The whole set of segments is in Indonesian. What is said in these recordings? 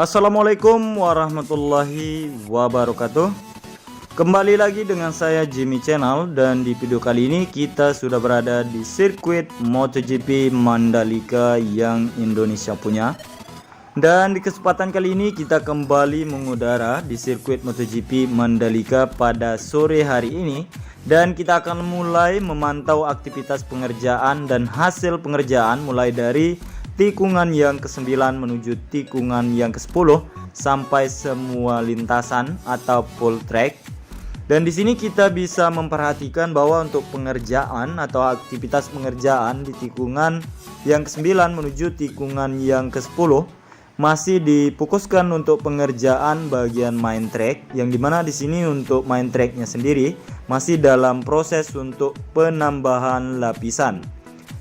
Assalamualaikum warahmatullahi wabarakatuh. Kembali lagi dengan saya Jimmy Channel, dan di video kali ini kita sudah berada di sirkuit MotoGP Mandalika yang Indonesia punya. Dan di kesempatan kali ini kita kembali mengudara di sirkuit MotoGP Mandalika pada sore hari ini, dan kita akan mulai memantau aktivitas pengerjaan dan hasil pengerjaan mulai dari tikungan yang ke-9 menuju tikungan yang ke-10 sampai semua lintasan atau full track. Dan di sini kita bisa memperhatikan bahwa untuk pengerjaan atau aktivitas pengerjaan di tikungan yang ke-9 menuju tikungan yang ke-10 masih difokuskan untuk pengerjaan bagian main track, yang dimana di sini untuk main tracknya sendiri masih dalam proses untuk penambahan lapisan.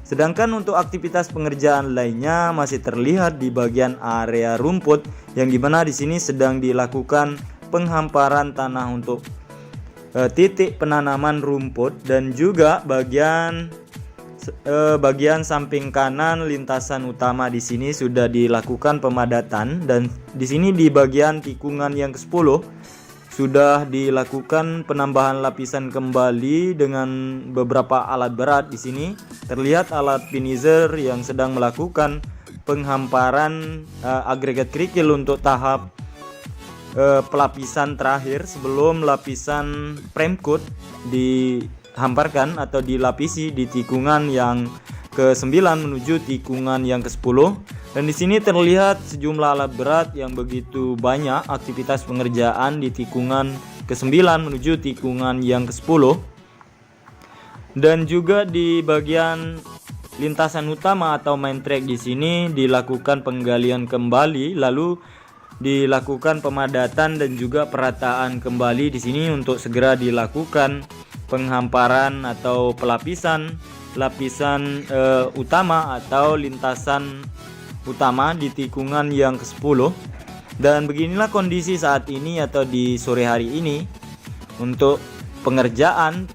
Sedangkan untuk aktivitas pengerjaan lainnya masih terlihat di bagian area rumput, yang dimana di sini sedang dilakukan penghamparan tanah untuk titik penanaman rumput, dan juga bagian samping kanan lintasan utama di sini sudah dilakukan pemadatan, dan di sini di bagian tikungan yang ke-10 sudah dilakukan penambahan lapisan kembali dengan beberapa alat berat. Di sini terlihat alat finisher yang sedang melakukan penghamparan agregat kerikil untuk tahap pelapisan terakhir sebelum lapisan frame coat dihamparkan atau dilapisi di tikungan yang ke-9 menuju tikungan yang ke-10. Dan di sini terlihat sejumlah alat berat yang begitu banyak aktivitas pengerjaan di tikungan ke-9 menuju tikungan yang ke-10. Dan juga di bagian lintasan utama atau main track di sini dilakukan penggalian kembali, lalu dilakukan pemadatan dan juga perataan kembali di sini untuk segera dilakukan penghamparan atau pelapisan lapisan utama atau lintasan utama di tikungan yang ke-10. Dan beginilah kondisi saat ini atau di sore hari ini untuk pengerjaan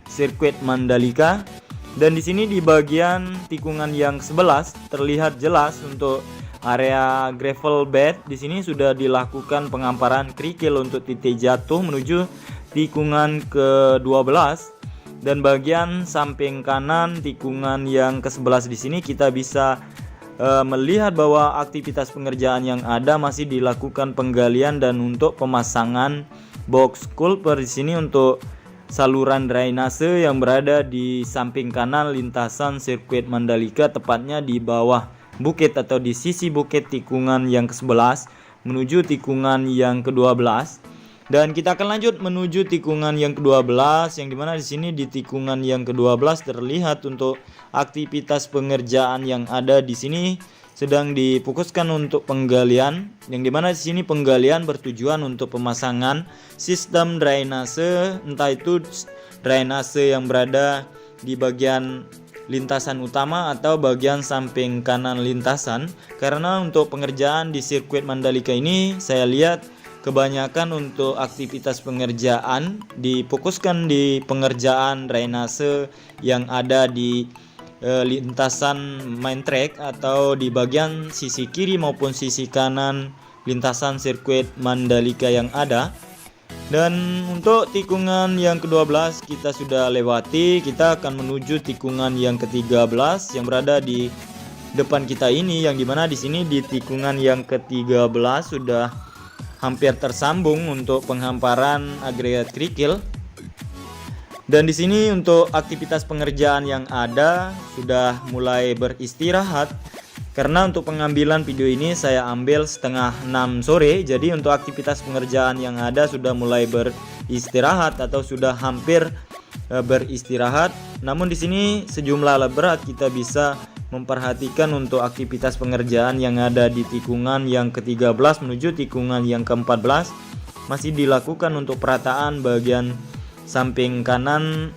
sirkuit Mandalika. Dan di sini di bagian tikungan yang ke-11 terlihat jelas untuk area gravel bed. Di sini sudah dilakukan penghamparan kerikil untuk titik jatuh menuju tikungan ke-12. Dan bagian samping kanan tikungan yang ke-11 di sini kita bisa melihat bahwa aktivitas pengerjaan yang ada masih dilakukan penggalian dan untuk pemasangan box culvert di sini untuk saluran drainase yang berada di samping kanan lintasan sirkuit Mandalika, tepatnya di bawah bukit atau di sisi bukit tikungan yang ke-11 menuju tikungan yang ke-12. Dan kita akan lanjut menuju tikungan yang ke-12, yang dimana di sini di tikungan yang ke-12 terlihat untuk aktivitas pengerjaan yang ada di sini sedang difokuskan untuk penggalian, yang dimana di sini penggalian bertujuan untuk pemasangan sistem drainase, entah itu drainase yang berada di bagian lintasan utama atau bagian samping kanan lintasan. Karena untuk pengerjaan di sirkuit Mandalika ini saya lihat kebanyakan untuk aktivitas pengerjaan difokuskan di pengerjaan drainase yang ada di lintasan main track atau di bagian sisi kiri maupun sisi kanan lintasan sirkuit Mandalika yang ada. Dan untuk tikungan yang ke-12 kita sudah lewati, kita akan menuju tikungan yang ke-13 yang berada di depan kita ini, yang dimana di sini di tikungan yang ke-13 sudah hampir tersambung untuk penghamparan agregat kerikil. Dan di sini untuk aktivitas pengerjaan yang ada sudah mulai beristirahat, karena untuk pengambilan video ini saya ambil setengah 6 sore. Jadi untuk aktivitas pengerjaan yang ada sudah mulai beristirahat atau sudah hampir beristirahat. Namun di sini sejumlah alat berat kita bisa memperhatikan untuk aktivitas pengerjaan yang ada di tikungan yang ke-13 menuju tikungan yang ke-14 masih dilakukan untuk perataan bagian samping kanan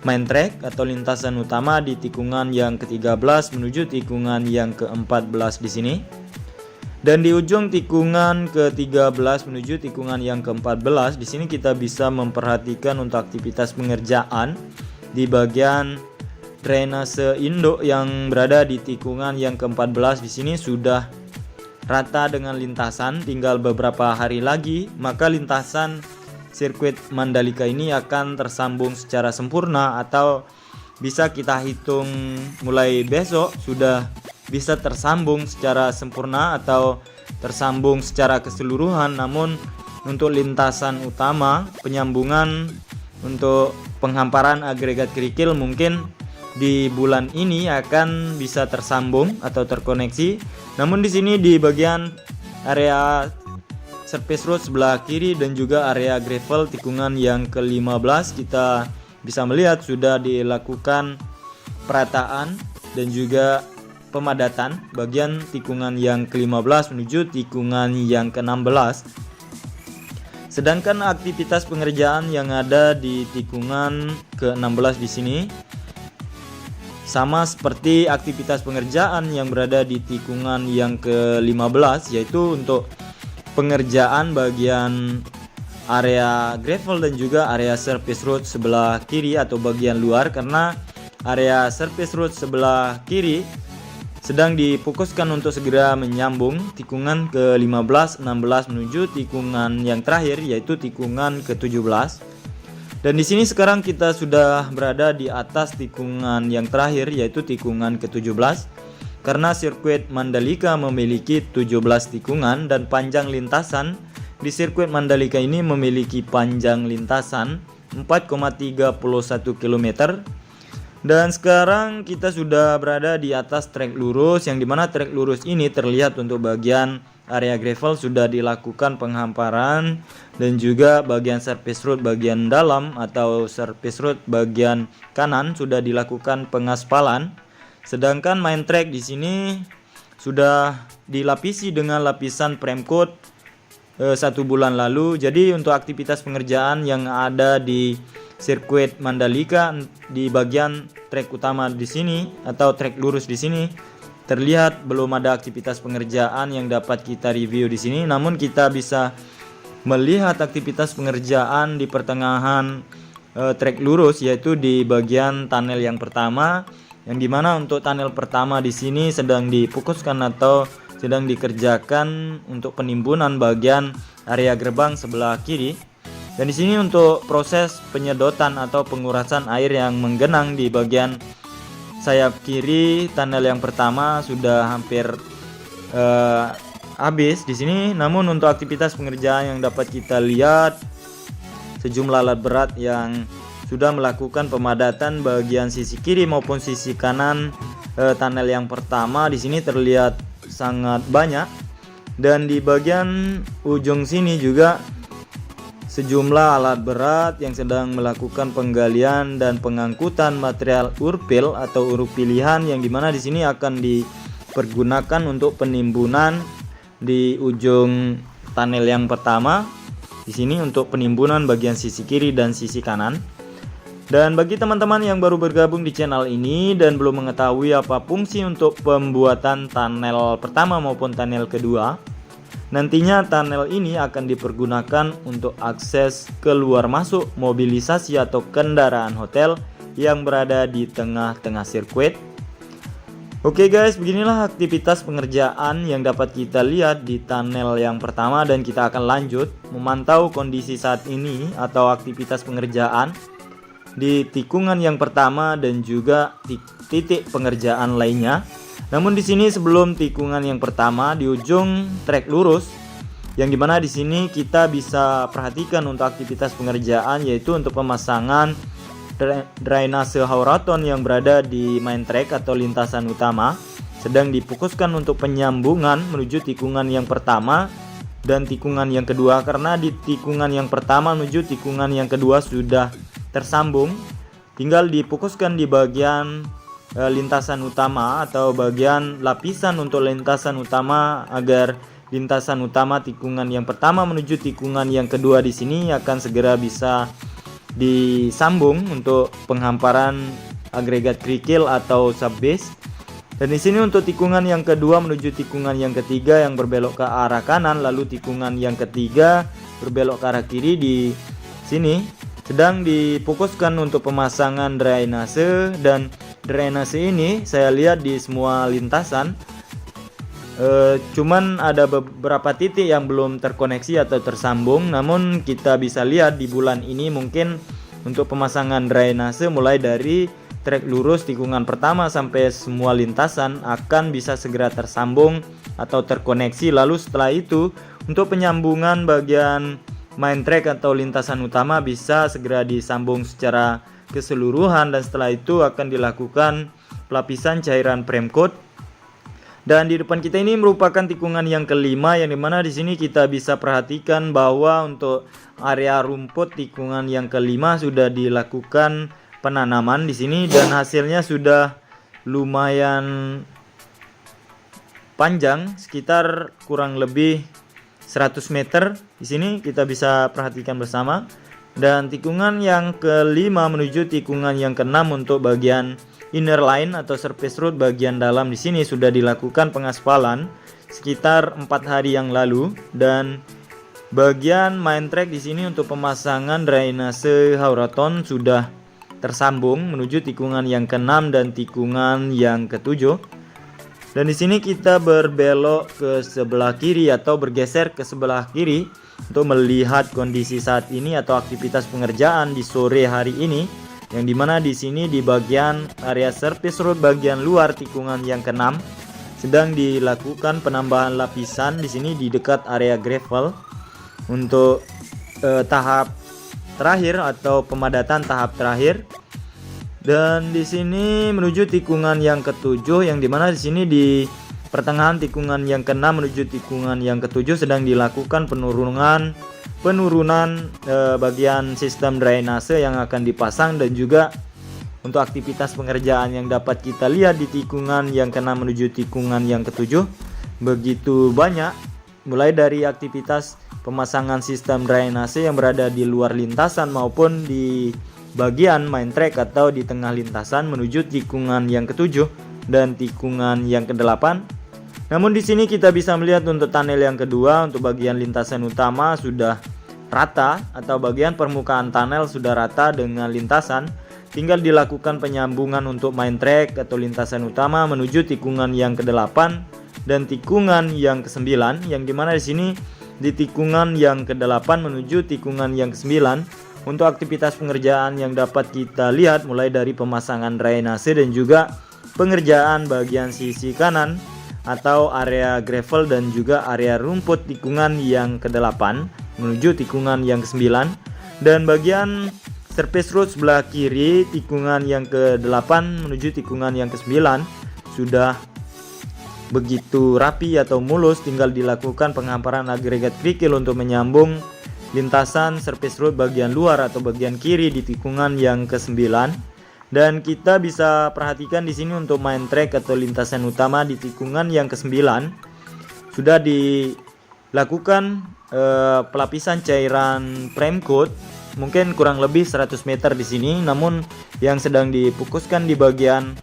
main track atau lintasan utama di tikungan yang ke-13 menuju tikungan yang ke-14 di sini. Dan di ujung tikungan ke-13 menuju tikungan yang ke-14 di sini kita bisa memperhatikan untuk aktivitas pengerjaan di bagian drainase induk yang berada di tikungan yang ke-14 di sini sudah rata dengan lintasan, tinggal beberapa hari lagi maka lintasan sirkuit Mandalika ini akan tersambung secara sempurna, atau bisa kita hitung mulai besok sudah bisa tersambung secara sempurna atau tersambung secara keseluruhan. Namun untuk lintasan utama, penyambungan untuk penghamparan agregat kerikil mungkin di bulan ini akan bisa tersambung atau terkoneksi. Namun di sini di bagian area surface road sebelah kiri dan juga area gravel tikungan yang ke-15 kita bisa melihat sudah dilakukan perataan dan juga pemadatan bagian tikungan yang ke-15 menuju tikungan yang ke-16. Sedangkan aktivitas pengerjaan yang ada di tikungan ke-16 di sini sama seperti aktivitas pengerjaan yang berada di tikungan yang ke-15, yaitu untuk pengerjaan bagian area gravel dan juga area surface road sebelah kiri atau bagian luar, karena area surface road sebelah kiri sedang difokuskan untuk segera menyambung tikungan ke-15, 16 menuju tikungan yang terakhir yaitu tikungan ke-17. Dan di sini sekarang kita sudah berada di atas tikungan yang terakhir yaitu tikungan ke-17. Karena sirkuit Mandalika memiliki 17 tikungan dan panjang lintasan di sirkuit Mandalika ini memiliki panjang lintasan 4,31 km. Dan sekarang kita sudah berada di atas trek lurus, yang dimana trek lurus ini terlihat untuk bagian area gravel sudah dilakukan penghamparan dan juga bagian surface road bagian dalam atau surface road bagian kanan sudah dilakukan pengaspalan. Sedangkan main track di sini sudah dilapisi dengan lapisan Premcoat 1 bulan lalu. Jadi untuk aktivitas pengerjaan yang ada di sirkuit Mandalika di bagian trek utama di sini atau trek lurus di sini terlihat belum ada aktivitas pengerjaan yang dapat kita review di sini. Namun kita bisa melihat aktivitas pengerjaan di pertengahan trek lurus, yaitu di bagian tunnel yang pertama, yang dimana untuk tunnel pertama di sini sedang difokuskan atau sedang dikerjakan untuk penimbunan bagian area gerbang sebelah kiri. Dan di sini untuk proses penyedotan atau pengurasan air yang menggenang di bagian sayap kiri tunnel yang pertama sudah hampir habis di sini. Namun untuk aktivitas pengerjaan yang dapat kita lihat, sejumlah alat berat yang sudah melakukan pemadatan bagian sisi kiri maupun sisi kanan tunnel yang pertama di sini terlihat sangat banyak. Dan di bagian ujung sini juga sejumlah alat berat yang sedang melakukan penggalian dan pengangkutan material urpil atau uruk pilihan, yang dimana di sini akan dipergunakan untuk penimbunan di ujung tunnel yang pertama di sini untuk penimbunan bagian sisi kiri dan sisi kanan. Dan bagi teman-teman yang baru bergabung di channel ini dan belum mengetahui apa fungsi untuk pembuatan tunnel pertama maupun tunnel kedua, nantinya tunnel ini akan dipergunakan untuk akses keluar masuk mobilisasi atau kendaraan hotel yang berada di tengah-tengah sirkuit. Oke guys, beginilah aktivitas pengerjaan yang dapat kita lihat di tunnel yang pertama, dan kita akan lanjut memantau kondisi saat ini atau aktivitas pengerjaan di tikungan yang pertama dan juga titik pengerjaan lainnya. Namun di sini sebelum tikungan yang pertama di ujung trek lurus, yang dimana di sini kita bisa perhatikan untuk aktivitas pengerjaan yaitu untuk pemasangan drainase hauraton yang berada di main track atau lintasan utama sedang difokuskan untuk penyambungan menuju tikungan yang pertama dan tikungan yang kedua, karena di tikungan yang pertama menuju tikungan yang kedua sudah tersambung, tinggal difokuskan di bagian lintasan utama atau bagian lapisan untuk lintasan utama agar lintasan utama tikungan yang pertama menuju tikungan yang kedua di sini akan segera bisa disambung untuk penghamparan agregat kerikil atau subbase. Dan di sini untuk tikungan yang kedua menuju tikungan yang ketiga yang berbelok ke arah kanan, lalu tikungan yang ketiga berbelok ke arah kiri di sini sedang difokuskan untuk pemasangan drainase. Dan drainase ini saya lihat di semua lintasan Cuman ada beberapa titik yang belum terkoneksi atau tersambung. Namun kita bisa lihat di bulan ini mungkin untuk pemasangan drainase mulai dari trek lurus tikungan pertama sampai semua lintasan akan bisa segera tersambung atau terkoneksi. Lalu setelah itu untuk penyambungan bagian main track atau lintasan utama bisa segera disambung secara keseluruhan, dan setelah itu akan dilakukan pelapisan cairan premcoat. Dan di depan kita ini merupakan tikungan yang kelima, yang dimana di sini kita bisa perhatikan bahwa untuk area rumput tikungan yang kelima sudah dilakukan penanaman di sini, dan hasilnya sudah lumayan panjang, sekitar kurang lebih 100 meter. Di sini kita bisa perhatikan bersama. Dan tikungan yang kelima menuju tikungan yang keenam untuk bagian inner line atau surface road bagian dalam di sini sudah dilakukan pengaspalan sekitar 4 hari yang lalu, dan bagian main track di sini untuk pemasangan drainase hauraton sudah tersambung menuju tikungan yang keenam dan tikungan yang ketujuh. Dan di sini kita berbelok ke sebelah kiri atau bergeser ke sebelah kiri untuk melihat kondisi saat ini atau aktivitas pengerjaan di sore hari ini. Yang dimana di sini di bagian area surface road bagian luar tikungan yang keenam sedang dilakukan penambahan lapisan di sini di dekat area gravel untuk tahap terakhir atau pemadatan tahap terakhir. Dan di sini menuju tikungan yang ketujuh, yang dimana di sini di pertengahan tikungan yang keenam menuju tikungan yang ketujuh sedang dilakukan penurunan bagian sistem drainase yang akan dipasang, dan juga untuk aktivitas pengerjaan yang dapat kita lihat di tikungan yang keenam menuju tikungan yang ketujuh begitu banyak, mulai dari aktivitas pemasangan sistem drainase yang berada di luar lintasan maupun di bagian main track atau di tengah lintasan menuju tikungan yang ketujuh dan tikungan yang kedelapan. Namun di sini kita bisa melihat untuk tunnel yang kedua untuk bagian lintasan utama sudah rata atau bagian permukaan tunnel sudah rata dengan lintasan. Tinggal dilakukan penyambungan untuk main track atau lintasan utama menuju tikungan yang ke-8 dan tikungan yang ke-9, yang dimana di sini di tikungan yang ke-8 menuju tikungan yang ke-9 untuk aktivitas pengerjaan yang dapat kita lihat mulai dari pemasangan drainase dan juga pengerjaan bagian sisi kanan atau area gravel dan juga area rumput tikungan yang ke-8 menuju tikungan yang ke-9, dan bagian surface road sebelah kiri tikungan yang ke-8 menuju tikungan yang ke-9 sudah begitu rapi atau mulus, tinggal dilakukan penghamparan agregat kerikil untuk menyambung lintasan surface road bagian luar atau bagian kiri di tikungan yang ke-9. Dan kita bisa perhatikan di sini untuk main track atau lintasan utama di tikungan yang ke-9 sudah dilakukan pelapisan cairan premcoat mungkin kurang lebih 100 meter di sini. Namun yang sedang difokuskan di bagian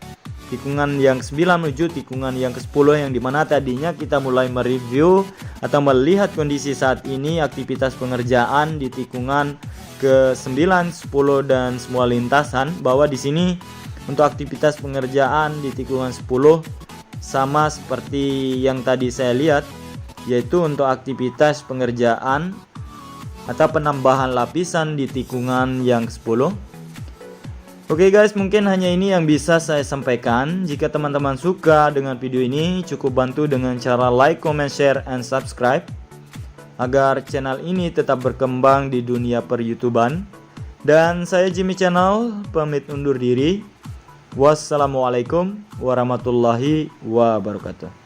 tikungan yang ke-9 menuju tikungan yang ke-10, yang dimana tadinya kita mulai mereview atau melihat kondisi saat ini aktivitas pengerjaan di tikungan ke-9, 10 dan semua lintasan, bahwa di sini untuk aktivitas pengerjaan di tikungan 10 sama seperti yang tadi saya lihat, yaitu untuk aktivitas pengerjaan atau penambahan lapisan di tikungan yang ke-10. Oke guys, mungkin hanya ini yang bisa saya sampaikan. Jika teman-teman suka dengan video ini, cukup bantu dengan cara like, comment, share, and subscribe agar channel ini tetap berkembang di dunia per-YouTuban. Dan saya Jimmy Channel pamit undur diri. Wassalamualaikum warahmatullahi wabarakatuh.